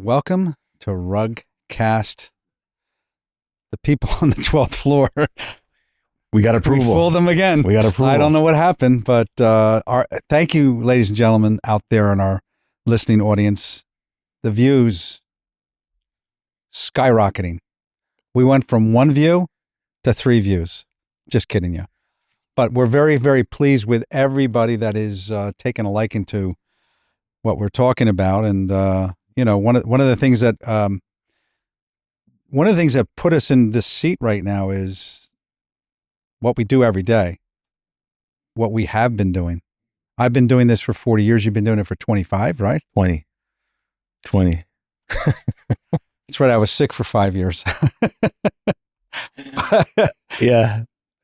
Welcome to RugCast. The people on the 12th floor. We got approval. We fooled them again. We got approval. I don't know what happened, but thank you, ladies and gentlemen, out there in our listening audience. The views skyrocketing. We went from 1 view to 3 views. Just kidding you. But we're very, very pleased with everybody that is taking a liking to what we're talking about. And one of the things that put us in this seat right now is what we do every day, what we have been doing. I've been doing this for 40 years. You've been doing it for 25, right? 20. That's right. I was sick for 5 years. Yeah.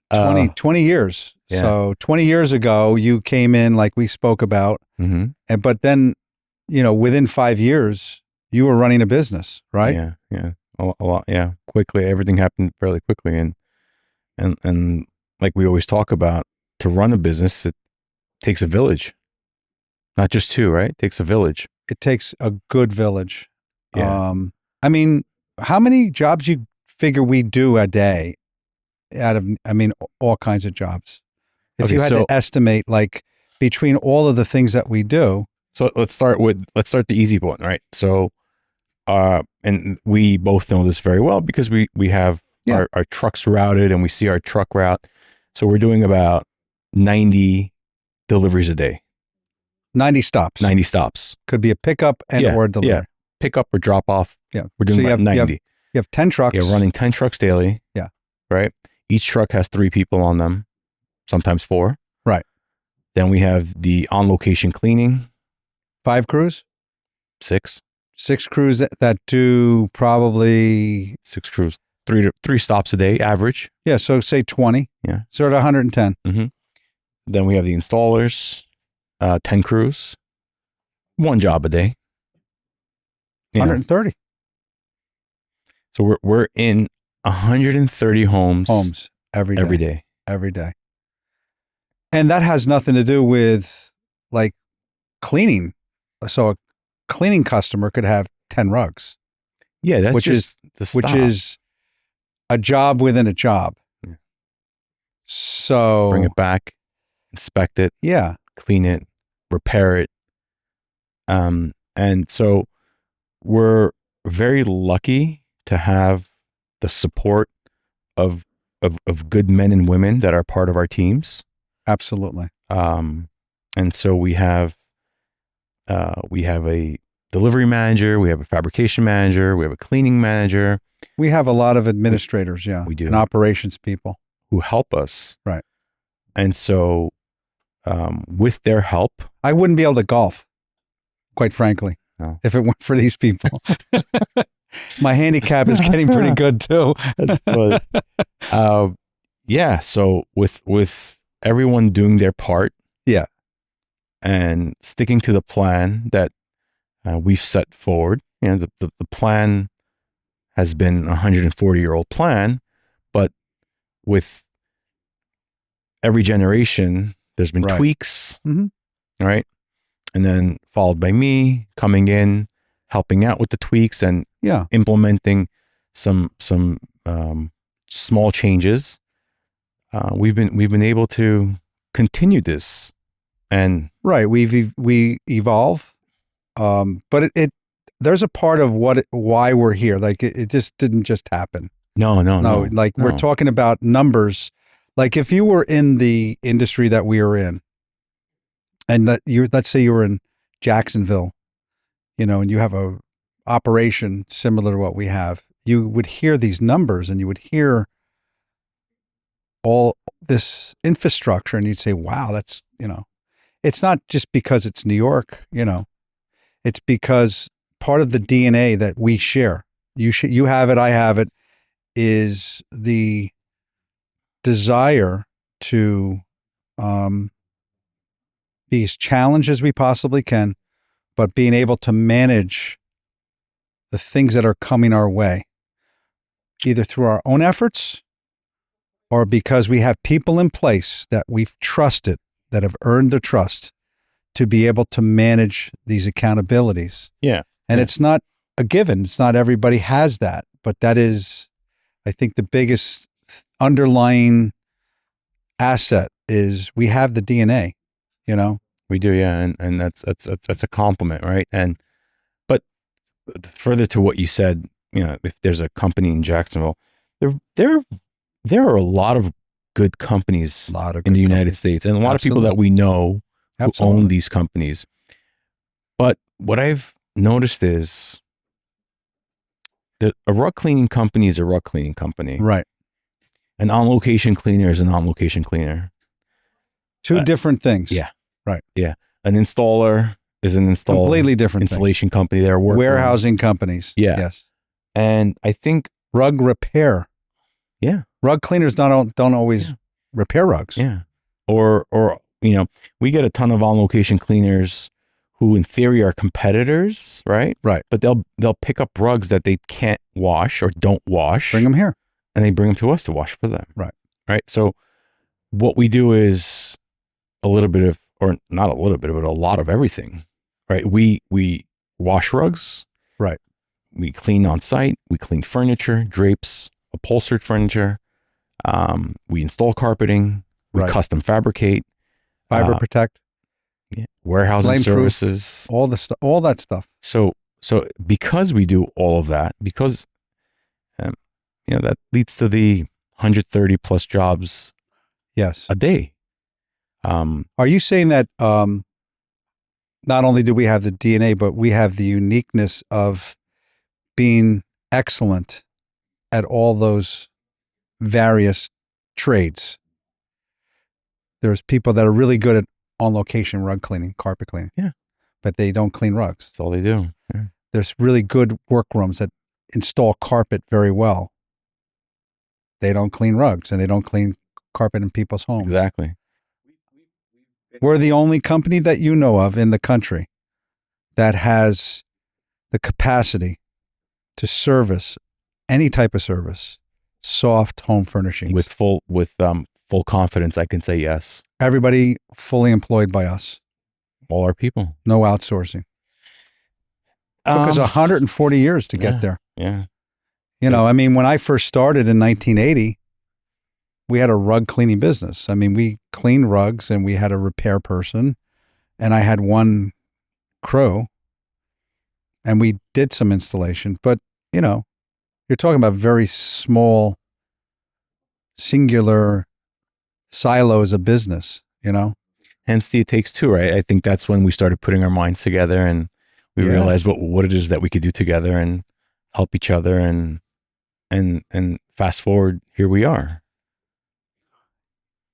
20 years. Yeah. So 20 years ago, you came in like we spoke about. Mm-hmm. But then, within 5 years, you were running a business, right? Yeah. A lot. Yeah. Quickly. Everything happened fairly quickly. And like we always talk about, to run a business, it takes a village. Not just two, right? It takes a village. It takes a good village. Yeah. How many jobs you figure we do a day all kinds of jobs. If you had to estimate, like, between all of the things that we do. So let's start the easy one, right? So, and we both know this very well because we have our trucks routed and we see our truck route. So we're doing about 90 deliveries a day. 90 stops. 90 stops. Could be a pickup or delivery. Yeah. Pickup or drop off. Yeah. We're doing about 90. You have 10 trucks. Yeah, running 10 trucks daily. Yeah. Right? Each truck has 3 people on them, sometimes 4. Right. Then we have the on-location cleaning. 5 crews? 6. 6 crews that do probably... 6 crews. 3 stops a day, average. Yeah, so say 20. Yeah. So at 110. Mm-hmm. Then we have the installers, 10 crews, 1 job a day. 130. So we're in 130 homes every day. Every day. And that has nothing to do with like cleaning. So a cleaning customer could have 10 rugs. Yeah, that's which is a job within a job. Yeah. So bring it back, inspect it, clean it, repair it. And so we're very lucky to have the support of good men and women that are part of our teams. Absolutely. And so we have a delivery manager, we have a fabrication manager, we have a cleaning manager. We have a lot of administrators, we do, and operations people who help us. Right. And so, with their help, I wouldn't be able to golf, quite frankly, if it weren't for these people. My handicap is getting pretty good too. So with everyone doing their part, and sticking to the plan that we've set forward, the plan has been a 140-year-old plan, but with every generation, there's been tweaks, right? And then followed by me coming in, helping out with the tweaks and implementing some small changes. We've been able to continue this, and we evolve, but there's a part of why we're here. Like it just didn't just happen. No. We're talking about numbers. Like if you were in the industry that we are in, and let's say you were in Jacksonville, and you have a operation similar to what we have, you would hear these numbers and you would hear all this infrastructure and you'd say, wow, that's, it's not just because it's New York, it's because part of the DNA that we share, you have it, I have it, is the desire to be as challenged as we possibly can, but being able to manage the things that are coming our way, either through our own efforts or because we have people in place that we've trusted, that have earned the trust to be able to manage these accountabilities. Yeah. And it's not a given. It's not everybody has that, but that is, I think, the biggest underlying asset is we have the DNA, you know? We do, yeah, and that's a compliment, right? But further to what you said, you know, if there's a company in Jacksonville, there are a lot of good companies in the United States, and a lot of people that we know who own these companies. But what I've noticed is that a rug cleaning company is a rug cleaning company, right? An on-location cleaner is an on-location cleaner. Two different things. Yeah. Right. Yeah. An installer is an installer. Completely different installation company. They're warehousing companies. Yeah. Yes. And I think rug repair. Yeah. Rug cleaners don't always repair rugs. Yeah. Or you know, we get a ton of on-location cleaners who in theory are competitors, right? Right. But they'll pick up rugs that they can't wash or don't wash. Bring them here. And they bring them to us to wash for them. Right. Right. So what we do is a little bit of, or not a little bit, but a lot of everything. Right. We wash rugs. Right. We clean on site. We clean furniture, drapes, upholstered furniture. We install carpeting. We custom fabricate. Fiber protect. Yeah, warehousing Flame services. Proof, all that stuff. So because we do all of that, because you know, that leads to the 130 plus jobs a day. Are you saying that not only do we have the DNA, but we have the uniqueness of being excellent at all those various trades? There's people that are really good at on-location rug cleaning, carpet cleaning. Yeah. But they don't clean rugs. That's all they do. Yeah. There's really good workrooms that install carpet very well. They don't clean rugs and they don't clean carpet in people's homes. Exactly. We're the only company that you know of in the country that has the capacity to service any type of service, soft home furnishings. With full confidence, I can say yes. Everybody fully employed by us. All our people. No outsourcing. Took us 140 years to get there. Yeah. You know, I mean, when I first started in 1980, we had a rug cleaning business. I mean, we cleaned rugs and we had a repair person and I had one crew and we did some installation. But, you know, you're talking about very small, singular silos of business, you know? Hence the It Takes Two, right? I think that's when we started putting our minds together and we realized what it is that we could do together and help each other and fast forward, here we are.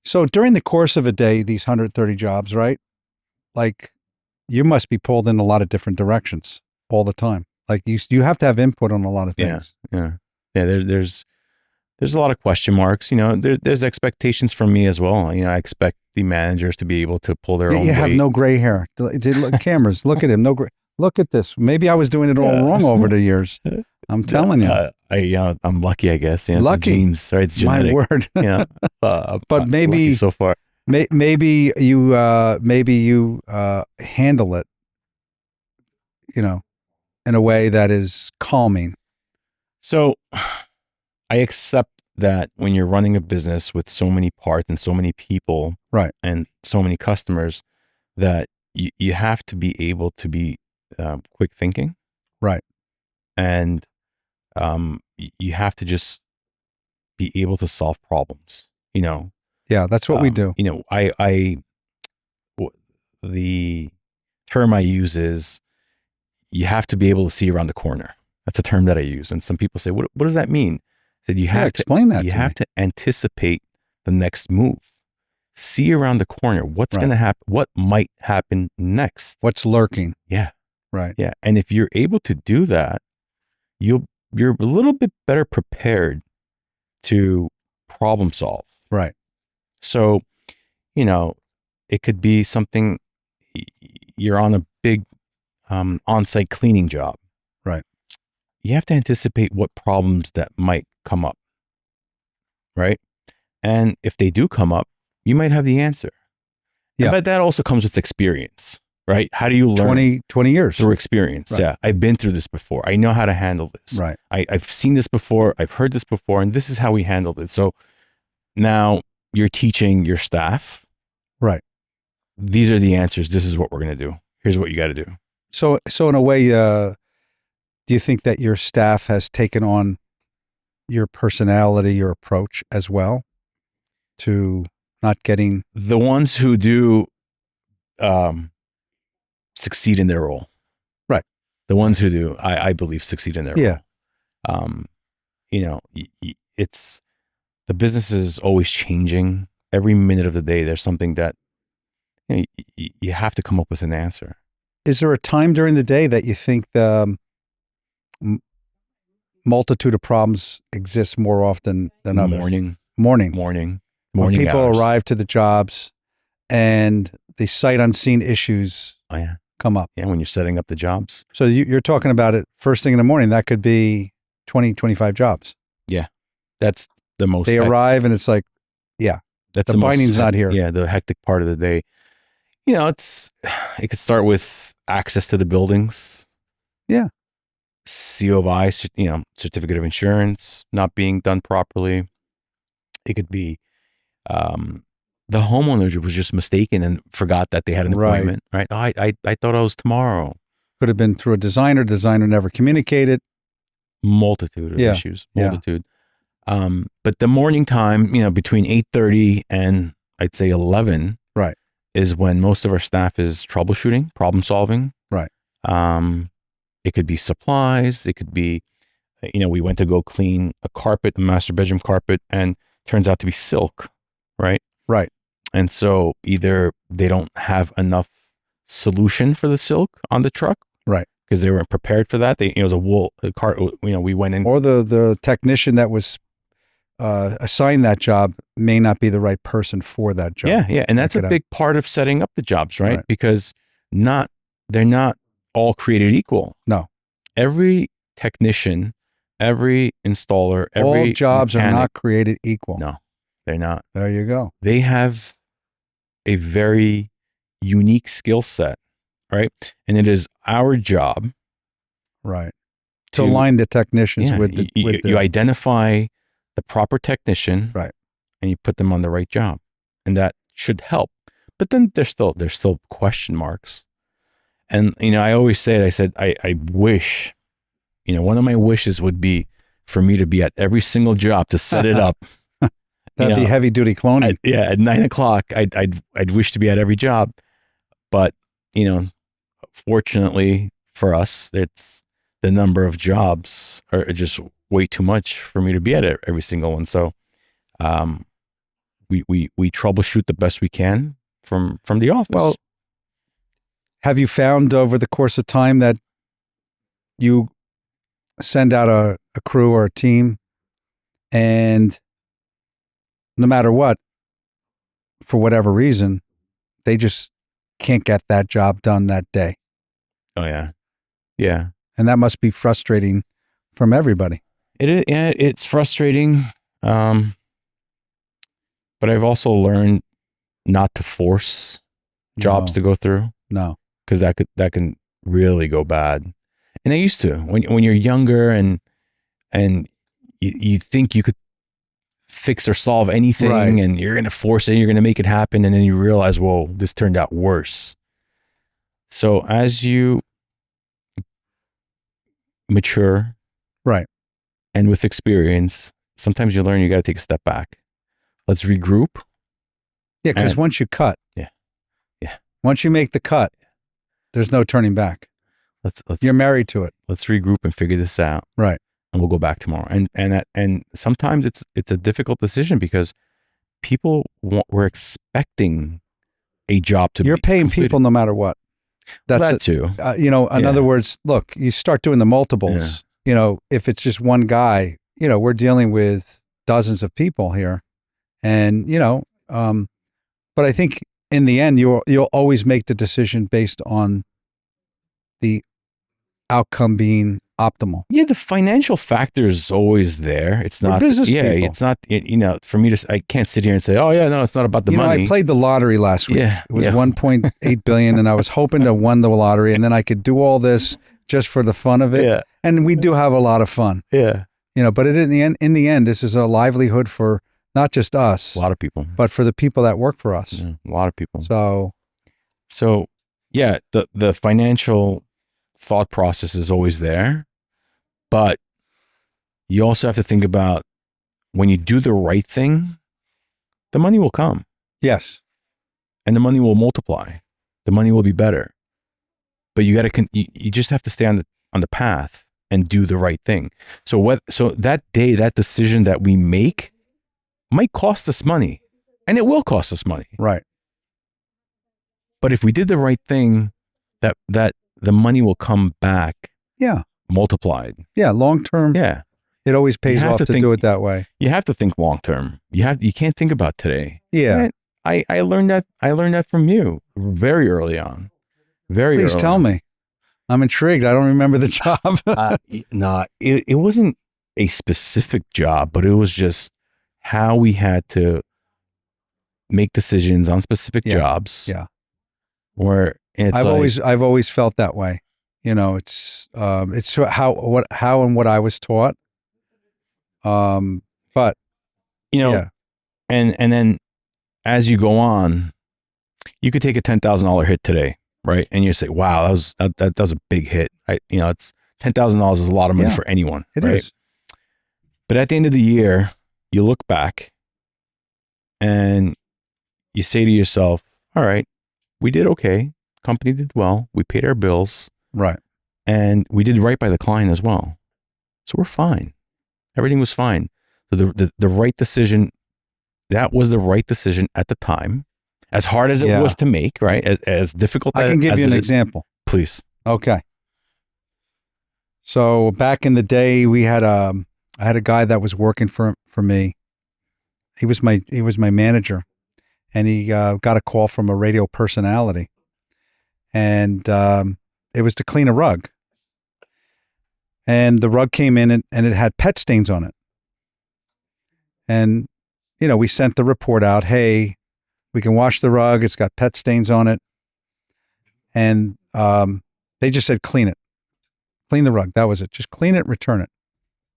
So during the course of a day, these 130 jobs, right? Like you must be pulled in a lot of different directions all the time. Like you have to have input on a lot of things. Yeah. There's a lot of question marks. You know, there's expectations from me as well. You know, I expect the managers to be able to pull their own weight. You have no gray hair. Cameras, look at him. No gray. Look at this. Maybe I was doing it all wrong over the years. I'm telling you. I'm lucky, I guess. Yeah, lucky. It's genes, right? It's genetic. My word. Yeah. But maybe so far. Maybe you handle it, you know, in a way that is calming. So I accept that when you're running a business with so many parts and so many people, right, and so many customers, that you have to be able to be quick thinking, right, and you have to just be able to solve problems. You know. Yeah, that's what we do. You know, the term I use is you have to be able to see around the corner. That's a term that I use, and some people say, "What does that mean?" I said, "You have to explain that. You have to anticipate the next move. See around the corner. What's going to happen? What might happen next? What's lurking?" Yeah, right. Yeah, and if you're able to do that, you're a little bit better prepared to problem solve. Right. So, you know, it could be something, you're on a big on-site cleaning job. Right. You have to anticipate what problems that might come up. Right. And if they do come up, you might have the answer. Yeah. But that also comes with experience. right? How do you learn? 20 years. Through experience. Right. Yeah. I've been through this before. I know how to handle this. Right. I've seen this before. I've heard this before, and this is how we handled it. So now you're teaching your staff. Right. These are the answers. This is what we're going to do. Here's what you got to do. So in a way, do you think that your staff has taken on your personality, your approach as well to not getting the ones who do succeed in their role? Right. The ones who do, I believe, succeed in their role. You know, it's the business is always changing. Every minute of the day, there's something that you have to come up with an answer. Is there a time during the day that you think the multitude of problems exist more often than others? Morning. When people hours. arrive to the jobs and the sight unseen issues come up. Yeah, when you're setting up the jobs. So you're talking about it first thing in the morning. That could be 20, 25 jobs. Yeah, that's the most. They arrive and it's like, that's the binding's not here. Yeah, the hectic part of the day. You know, it could start with access to the buildings. Yeah. CO of I, certificate of insurance not being done properly. It could be the homeowner was just mistaken and forgot that they had an appointment. Right. Oh, I thought it was tomorrow. Could have been through a designer. Designer never communicated. Multitude of issues. Multitude. Yeah. But the morning time, between 8:30 and I'd say 11. Right. Is when most of our staff is troubleshooting, problem solving. Right. It could be supplies. It could be, we went to go clean a carpet, a master bedroom carpet, and turns out to be silk. Right. Right. And so either they don't have enough solution for the silk on the truck. Right. Because they weren't prepared for that. It was a wool cart. We went in. Or the technician that was assigned that job may not be the right person for that job. Yeah. And that's a big part of setting up the jobs, right? Because they're not all created equal. No. Every technician, every installer, every all jobs mechanic, are not created equal. No, they're not. There you go. They have a very unique skill set, right? And it is our job, right, to align the technicians with the. You identify the proper technician, right, and you put them on the right job, and that should help. But then there's still question marks. And, I always say it, I said, I wish, one of my wishes would be for me to be at every single job to set it up. That'd be heavy duty cloning. At 9 o'clock, I'd wish to be at every job. But, fortunately for us, it's the number of jobs are just way too much for me to be at every single one. So, we troubleshoot the best we can from the office. Well, have you found over the course of time that you send out a crew or a team and no matter what, for whatever reason, they just can't get that job done that day? Oh, yeah. Yeah. And that must be frustrating from everybody. It's frustrating. But I've also learned not to force jobs to go through. No. Because that can really go bad. And I used to when you're younger and you think you could fix or solve anything, and you're going to force it, you're going to make it happen, and then you realize, whoa, this turned out worse. So as you mature, right, and with experience, sometimes you learn you got to take a step back. Let's regroup. Yeah, because once you cut, once you make the cut, there's no turning back. You're married to it. Let's regroup and figure this out. Right. And we'll go back tomorrow. And sometimes it's a difficult decision because people were expecting a job to be You're paying completed. people no matter what. That's that too. In other words, look, you start doing the multiples. Yeah. If it's just one guy, we're dealing with dozens of people here. And, but I think in the end, you'll always make the decision based on the outcome being optimal. Yeah, the financial factor is always there. It's We're not business yeah, people. it's not for me to I can't sit here and say, "Oh yeah, no, it's not about the money." I played the lottery last week. Yeah, It was yeah. 1.8 billion and I was hoping to win the lottery and then I could do all this just for the fun of it. Yeah. And we do have a lot of fun. Yeah. But in the end, this is a livelihood for not just us, A lot of people. but for the people that work for us. Yeah, a lot of people. So yeah, the financial thought process is always there, but you also have to think about when you do the right thing, the money will come. yes. And the money will multiply. The money will be better. But you got to you just have to stay on the path and do the right thing. So that day, that decision that we make might cost us money, and it will cost us money. Right. But if we did the right thing, that the money will come back. Yeah. Multiplied. Yeah. Long term. Yeah. It always pays off to do it that way. You have to think long term. You can't think about today. Yeah. And I learned that from you very early on. Please tell me. I'm intrigued. I don't remember the job. It wasn't a specific job, but it was just how we had to make decisions on specific jobs. Yeah. Where I've always felt that way. It's how and what I was taught. But and then as you go on, you could take a $10,000 hit today, right? And you say, "Wow, that was a big hit." It's $10,000 is a lot of money for anyone. It right? is. But at the end of the year, you look back and you say to yourself, "All right, we did okay. Company did well. We paid our bills, right, and we did right by the client as well. So we're fine. Everything was fine." So the right decision. That was the right decision at the time, as hard as it was to make, right? As difficult. I can give you an example. Please. Okay. So back in the day, I had a guy that was working for me. He was my manager, and he got a call from a radio personality, and it was to clean a rug. And the rug came in and it had pet stains on it. And we sent the report out, "Hey, we can wash the rug. It's got pet stains on it." And they just said, "Clean it. Clean the rug." That was it. Just clean it, return it.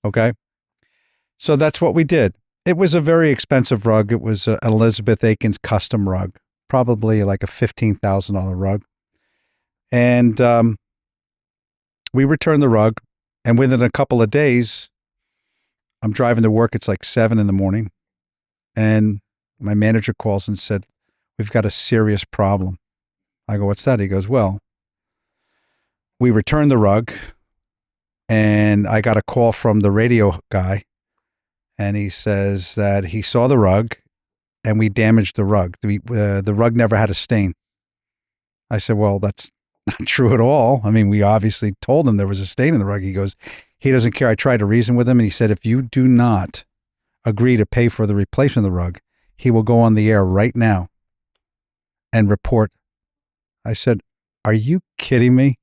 Okay. So that's what we did. It was a very expensive rug. It was an Elizabeth Aikens custom rug, probably like a $15,000 rug. And we returned the rug. And within a couple of days, I'm driving to work. It's like 7 a.m. And my manager calls and said, "We've got a serious problem." I go, "What's that?" He goes, "Well, we returned the rug and I got a call from the radio guy and he says that he saw the rug and we damaged the rug. The rug never had a stain." I said, "Well, that's not true at all. I mean, we obviously told him there was a stain in the rug." He goes, "He doesn't care." I tried to reason with him and he said, "If you do not agree to pay for the replacement of the rug, he will go on the air right now and report." I said, "Are you kidding me?"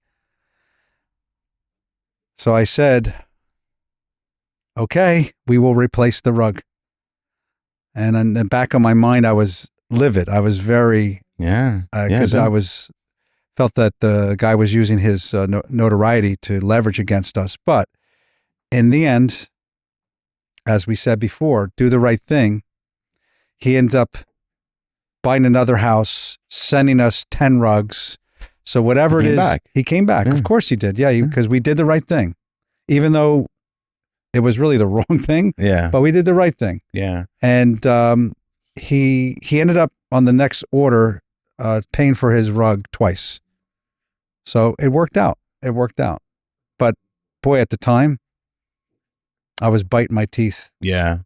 So I said, "Okay, we will replace the rug." And in the back of my mind, I was livid. I was very, because I felt that the guy was using his notoriety to leverage against us. But in the end, as we said before, do the right thing. He ended up buying another house, sending us 10 rugs. So whatever it is, he came back. Yeah. Of course he did. Yeah, because we did the right thing, even though it was really the wrong thing. Yeah, but we did the right thing. Yeah, and he ended up on the next order paying for his rug twice. So it worked out. But boy, at the time, I was biting my teeth. Yeah.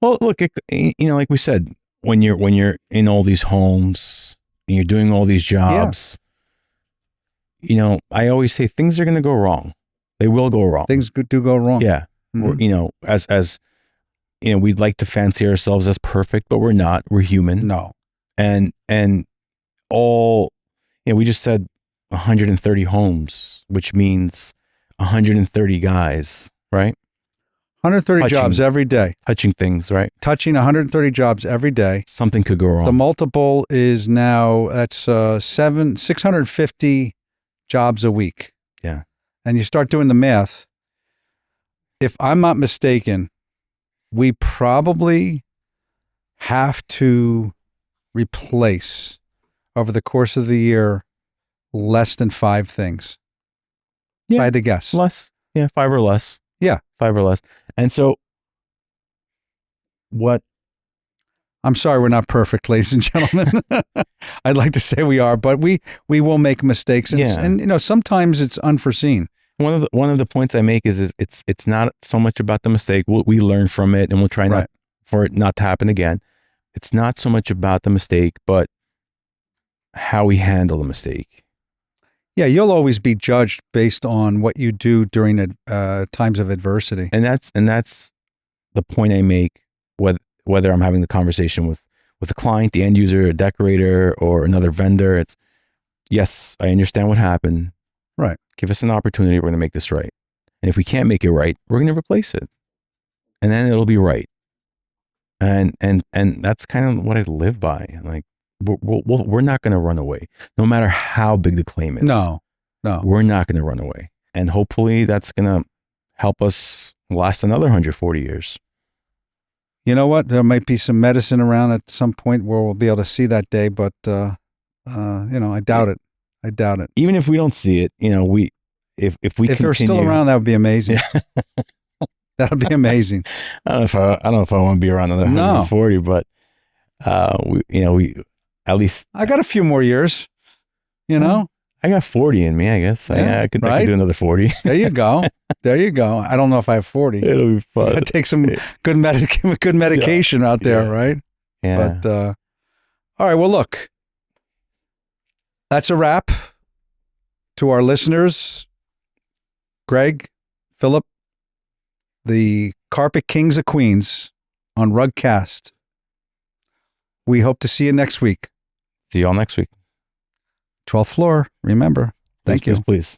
Well, look, like we said, when you're in all these homes and you're doing all these jobs, I always say things are going to go wrong. They will go wrong. Things do go wrong. Yeah. Mm-hmm. As we'd like to fancy ourselves as perfect, but we're not. We're human. No. And all, we just said 130 homes, which means 130 guys, right? 130 jobs every day. Touching things, right? Touching 130 jobs every day. Something could go wrong. The multiple is now, that's 650 jobs a week. Yeah. And you start doing the math. If I'm not mistaken, we probably have to replace over the course of the year less than 5 things. Yeah. If I had to guess. Less. Yeah, 5 or less. Yeah. 5 or less. And so what? I'm sorry, we're not perfect, ladies and gentlemen. I'd like to say we are, but we will make mistakes. And, you know, sometimes it's unforeseen. One of the points I make is it's not so much about the mistake. We learn from it, and we'll try not for it not to happen again. It's not so much about the mistake, but how we handle the mistake. Yeah, you'll always be judged based on what you do during times of adversity. And that's the point I make, whether I'm having the conversation with a client, the end user, a decorator, or another vendor. It's, yes, I understand what happened. Right. Give us an opportunity. We're going to make this right. And if we can't make it right, we're going to replace it. And then it'll be right. And that's kind of what I live by. Like, we're not going to run away, no matter how big the claim is. No, we're not going to run away. And hopefully that's going to help us last another 140 years. You know what? There might be some medicine around at some point where we'll be able to see that day, but you know, I doubt it. I doubt it. Even if we don't see it, you know, if they're still around, that would be amazing. That would be amazing. I don't know if I want to be around another 140, but we at least I got a few more years. You know, I got 40 in me, I guess. I could do another 40. There you go. There you go. I don't know if I have 40. It'll be fun. I take some good medication out there, right? Yeah. But all right. Well, look, that's a wrap. To our listeners, Greg, Philip, the Carpet Kings of Queens on RugCast. We hope to see you next week. See you all next week. 12th floor. Remember. Thank you. Please.